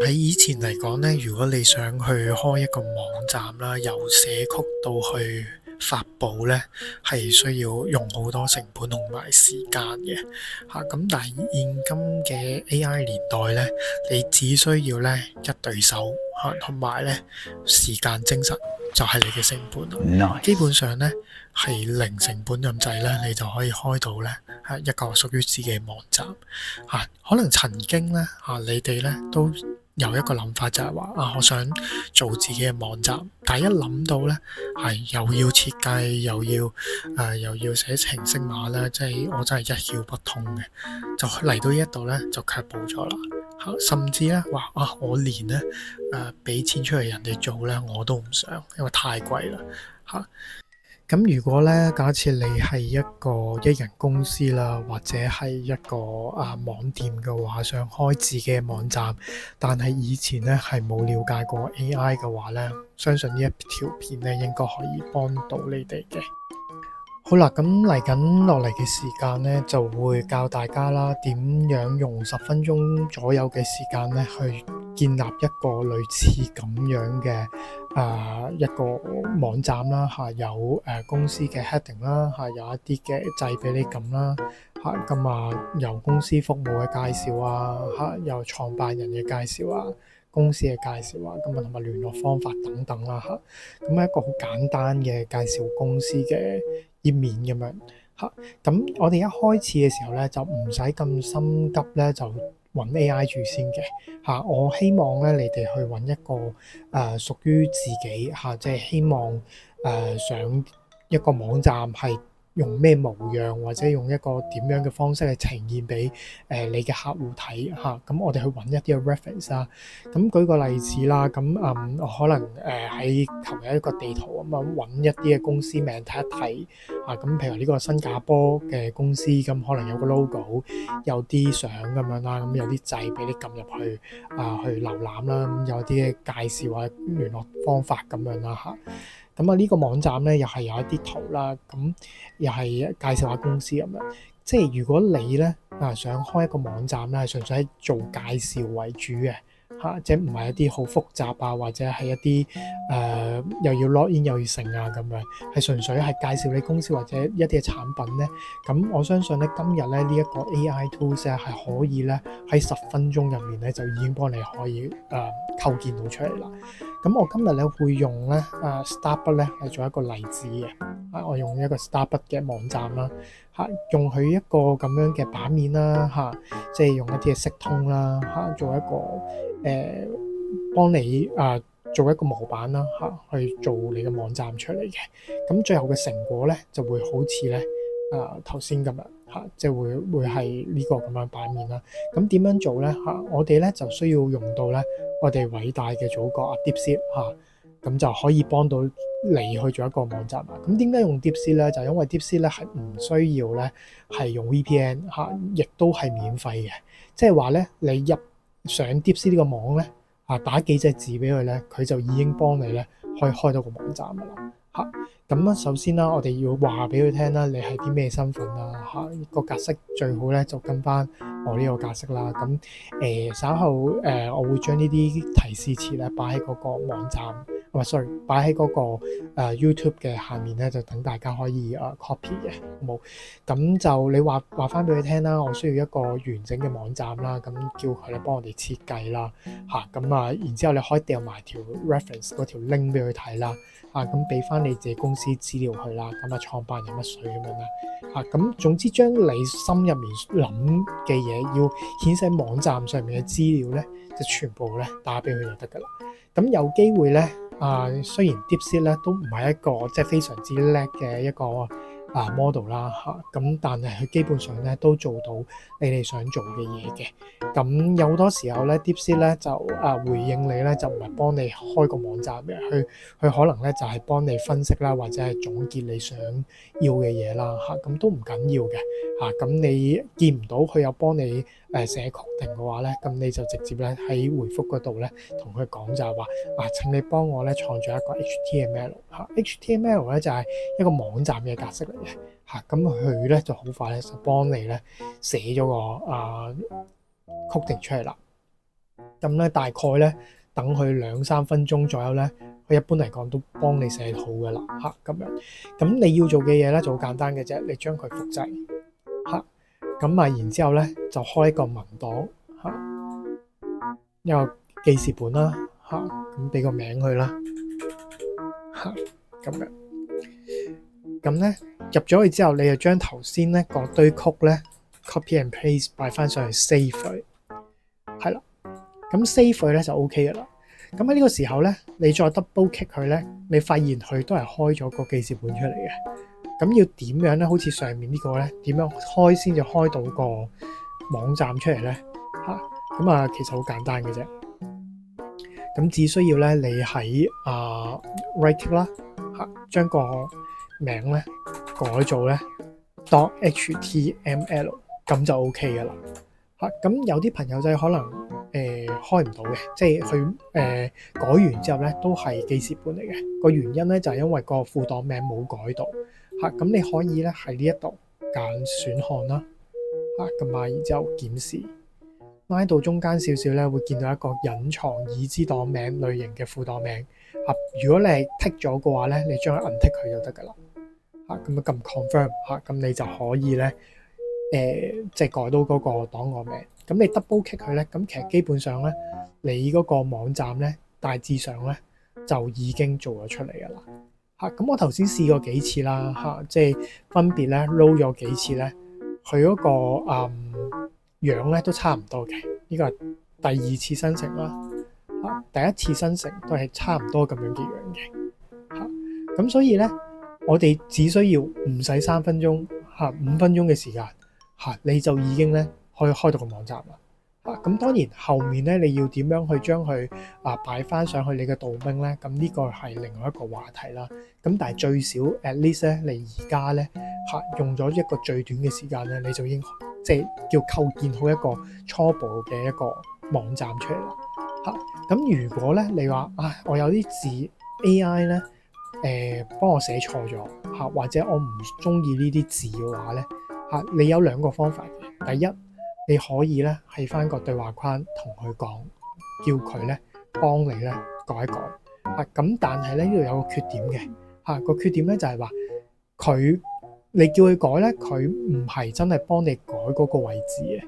喺以前嚟講呢，如果你想去開一個網站啦，由寫曲到去發布呢，係需要用好多成本同埋時間嘅嚇。咁但係現今嘅 AI 年代呢，你只需要呢一對手嚇，同埋呢時間精神就係你嘅成本啦。基本 Nice。上呢係零成本咁滯呢，你就可以開到呢係一個屬於自己嘅網站嚇。可能曾經呢嚇，你哋呢都有一個諗法就係話我想做自己嘅網站，但係一諗到呢，係又要設計，又要寫程式碼咧，即係我真係一竅不通嘅，就嚟到呢一度呢，就卻步咗啦。甚至呢話我連呢俾錢出嚟人哋做呢，我都唔想，因為太貴啦嚇。咁如果咧，假設你係一個一人公司啦，或者係一個網店嘅話，想開自己嘅網站，但係以前咧係冇了解過 AI 嘅話咧，相信呢一條片咧應該可以幫到你哋嘅。好啦，咁嚟緊落嚟嘅時間呢，就會教大家啦，點樣用10分鐘左右嘅時間呢，去建立一個類似咁樣嘅一個網站啦嚇，有公司嘅 heading 啦嚇，有一啲嘅掣俾你撳啦嚇，咁由公司服務嘅介紹啊嚇，由創辦人嘅介紹啊，公司嘅介紹啊，咁同埋聯絡方法等等啦嚇，咁係一個好簡單嘅介紹公司嘅頁面咁樣嚇。咁我哋一開始嘅時候咧，就唔使咁心急咧，就揾 AI 住先嘅嚇。我希望咧，你哋去揾一個屬於自己嚇，即係希望上一個網站係用咩模樣，或者用一個點樣嘅方式去呈現俾你嘅客戶睇嚇。咁我哋去揾一啲嘅 reference 啦。咁舉個例子啦，咁我可能喺求其一個地圖揾一啲嘅公司名睇一睇啊。咁譬如呢個新加坡嘅公司，咁可能有個 logo，有啲相咁樣啦，咁有啲掣俾你撳入去去瀏覽啦，咁有啲嘅介紹啊、聯絡方法咁樣啦嚇。咁呢個網站咧又係有一啲圖啦，咁又係介紹下公司咁樣。即係如果你咧想開一個網站咧，係純粹係做介紹為主嘅嚇，即係唔係一啲好複雜啊，或者係一啲又要 login 又要成啊咁樣，係純粹係介紹你公司或者一啲嘅產品咧。咁我相信咧今日咧呢一個 AI tools 咧係可以咧喺10分鐘入面咧就已經幫你可以構建到出嚟啦。咁我今日咧會用咧Startbud 咧嚟做一個例子嘅。我用一個 Startbud 嘅網站啦嚇，用佢一個咁樣嘅版面啦嚇，即係用一啲嘅色通啦嚇，做一個幫你做一個模板啦嚇，去做你嘅網站出嚟嘅。咁最後嘅成果咧就會好似咧頭先咁樣嚇，即係會係呢個咁樣版面啦。咁點樣做咧嚇？我哋咧就需要用到咧我哋偉大嘅祖國DeepSeek 嚇，咁就可以幫到你去做一個網站啦。咁點解用 DeepSeek 咧？就因為 DeepSeek 咧係唔需要咧係用 VPN 嚇，亦都係免費嘅。即係話咧，你入上 DeepSeek 呢個網咧打幾隻字俾佢咧，佢就已經幫你咧可以開到個網站噶啦嚇。咁首先啦，我哋要話俾佢聽啦，你係啲咩身份啦嚇，個格式最好咧就跟翻我呢個格式啦。咁稍後我會將呢啲提示詞咧擺喺嗰個網站，擺喺嗰個YouTube 嘅下面咧，就等大家可以copy 嘅，好冇？咁就你話翻俾佢聽啦，我需要一個完整嘅網站啦，咁叫佢咧幫我哋設計啦嚇。咁然之後你可以掉埋條 reference 嗰條 link 俾佢睇啦。咁俾翻你自己公司資料去啦，咁創辦人乜水咁樣啦，咁總之將你心入面諗嘅嘢要顯示喺網站上面嘅資料咧，就全部咧打俾佢就得噶啦。咁有機會咧，雖然 DeepSeek 咧都唔係一個即係非常之叻嘅一個model 啦嚇，咁但係佢基本上咧都做到你哋想做嘅嘢嘅。咁有好多時候咧 DeepSeek 咧就回應你咧，就唔係幫你開個網站嘅，佢可能咧就係幫你分析啦，或者係總結你想要嘅嘢啦嚇，咁都唔緊要嘅嚇。咁你見唔到佢有幫你寫確定嘅話咧，咁你就直接咧喺回覆嗰度咧同佢講就係話請你幫我咧創造一個 HTML 嚇，HTML 咧就係一個網站嘅格式嚟嘅嚇，咁佢咧就好快咧就幫你咧寫咗個coding出嚟啦。咁咧大概咧等佢2-3分鐘左右咧，佢一般嚟講都幫你寫好噶啦嚇咁樣。咁你要做嘅嘢咧就好簡單嘅啫，你將佢複製嚇，咁然之後咧就開一個文檔嚇，一個記事本啦嚇，咁俾個名佢啦嚇咁樣。咁咧入咗去之後，你就將頭先咧嗰堆曲咧 copy and paste 擺翻上去 save 佢，係啦。咁 save 佢咧就 OK 嘅啦。咁喺呢個時候咧，你再 double click 佢咧，你發現佢都係開咗個記事本出嚟嘅。咁要點樣咧？好似上面呢個咧，點樣開先至開到個網站出嚟咧？嚇咁其實好簡單嘅啫。咁只需要咧，你喺right click 啦嚇，將個名咧改做咧 .html 咁就 OK 嘅啦嚇。咁有啲朋友仔可能開唔到嘅，即係佢改完之後咧都係記事本嚟嘅。個原因咧就係因為個副檔名冇改到嚇。咁你可以咧喺呢一度揀選項啦嚇，咁然之後檢視拉到中間少少咧，會見到一個隱藏已知檔名類型嘅副檔名嚇。如果你係剔咗嘅話咧，你將佢 untick 佢就得噶啦嚇。咁撳 confirm 嚇，咁你就可以咧即係改到嗰個檔案名。咁你 double click 佢咧，咁其實基本上咧，你嗰個網站咧大致上咧就已經做咗出嚟噶啦嚇。咁我頭先試過幾次啦嚇，即係分別咧 load 咗幾次咧，佢嗰個樣咧都差唔多嘅。呢個係第二次生成啦嚇，第一次生成都係差唔多咁樣嘅樣嘅嚇。咁所以咧，我哋只需要唔使3分鐘嚇，5分鐘嘅時間嚇，你就已經咧可以開到個網站啦嚇。咁當然後面咧你要點樣去將佢擺翻上去你嘅盜兵咧？咁呢個係另外一個話題啦。咁但係最少 at least 咧，你而家咧嚇用咗一個最短嘅時間咧，你就已經即係叫構建好一個初步嘅一個網站出嚟啦嚇。咁如果咧你話我有啲字 AI 咧幫我寫錯咗嚇，或者我唔中意呢啲字嘅話咧嚇，你有2個方法嘅。第一，你可以咧喺翻個對話框同佢講，叫佢咧幫你咧改一改嚇。咁但係咧呢度有個缺點嘅嚇，個缺點咧就係話你叫佢改咧，佢唔係真係幫你改嗰個位置嘅。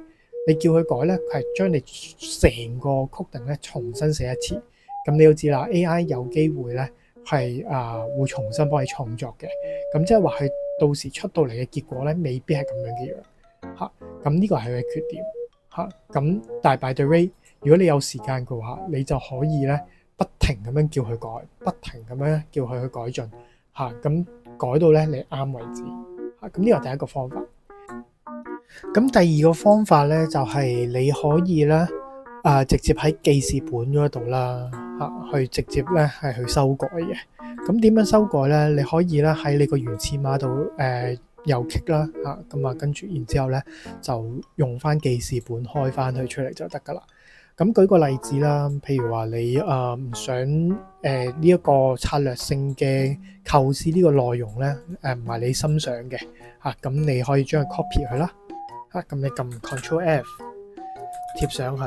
你叫佢改咧，佢係將你成個 coding 咧重新寫一次。咁你要知啦 ，AI 有機會咧係會重新幫你創作嘅。咁即係話佢到時出到嚟嘅結果咧，未必係咁樣嘅樣嚇。咁呢個係佢嘅缺點嚇。咁但係 by the way，如果你有時間嘅話，你就可以咧不停咁樣叫佢改，不停咁樣叫佢去改進嚇。咁改到咧你啱為止嚇。咁呢個係第一個方法。咁第二個方法咧就係你可以咧直接喺記事本嗰度啦嚇，去直接咧係去修改嘅。咁點樣修改咧？你可以咧喺你個原始碼度右 click 啦嚇，咁跟住然之後咧就用翻記事本開翻佢出嚟就得噶啦。咁舉個例子啦，譬如話你唔想呢一個策略性嘅構思呢個內容咧唔係你心想嘅嚇，咁你可以將佢 copy 佢啦嚇，咁你撳 Ctrl F 貼上去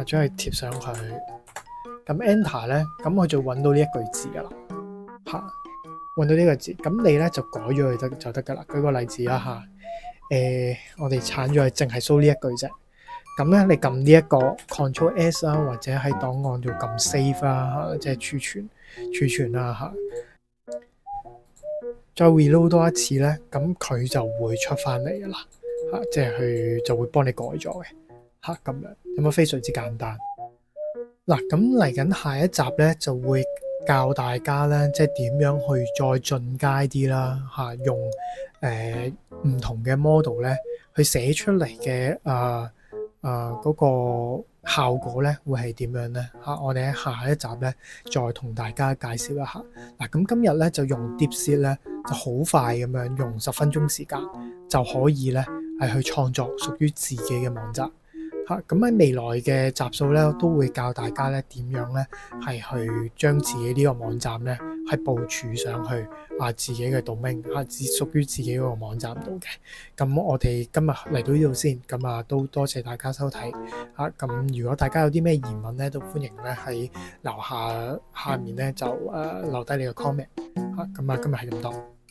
將佢貼上去，咁 Enter 咧，咁佢就揾到呢一句字噶啦嚇，揾到呢個字，咁你咧就改咗佢就得噶啦。舉個例子啦嚇。我哋鏟咗佢，淨係 show 呢一句啫。咁咧，你撳呢一個 Ctrl S 啦，或者喺檔案度撳 Save 啦，即係儲存啦嚇。再 reload 多一次咧，咁佢就會出翻嚟噶啦嚇，即係佢就會幫你改咗嘅嚇咁樣，咁非常之簡單。嗱，咁嚟緊下一集咧就會教大家咧，即係點樣去再進階啲啦嚇，用唔同嘅 model 咧，去寫出嚟嘅嗰個效果咧，會係點樣咧嚇？我哋喺下一集咧，再同大家介紹一下。嗱，咁今日咧就用 DeepSeek 咧，就好快咁樣用10分鐘時間就可以咧係去創作屬於自己嘅網站嚇。咁喺未來嘅集數咧，都會教大家咧點樣咧係去將自己呢個網站咧係部署上去自己嘅 domain 只屬於自己嗰個網站度嘅。咁我哋今日嚟到呢度先，咁都多謝大家收睇咁如果大家有啲咩疑問咧，都歡迎咧喺樓下面咧就留低你個 comment 咁今日係咁多。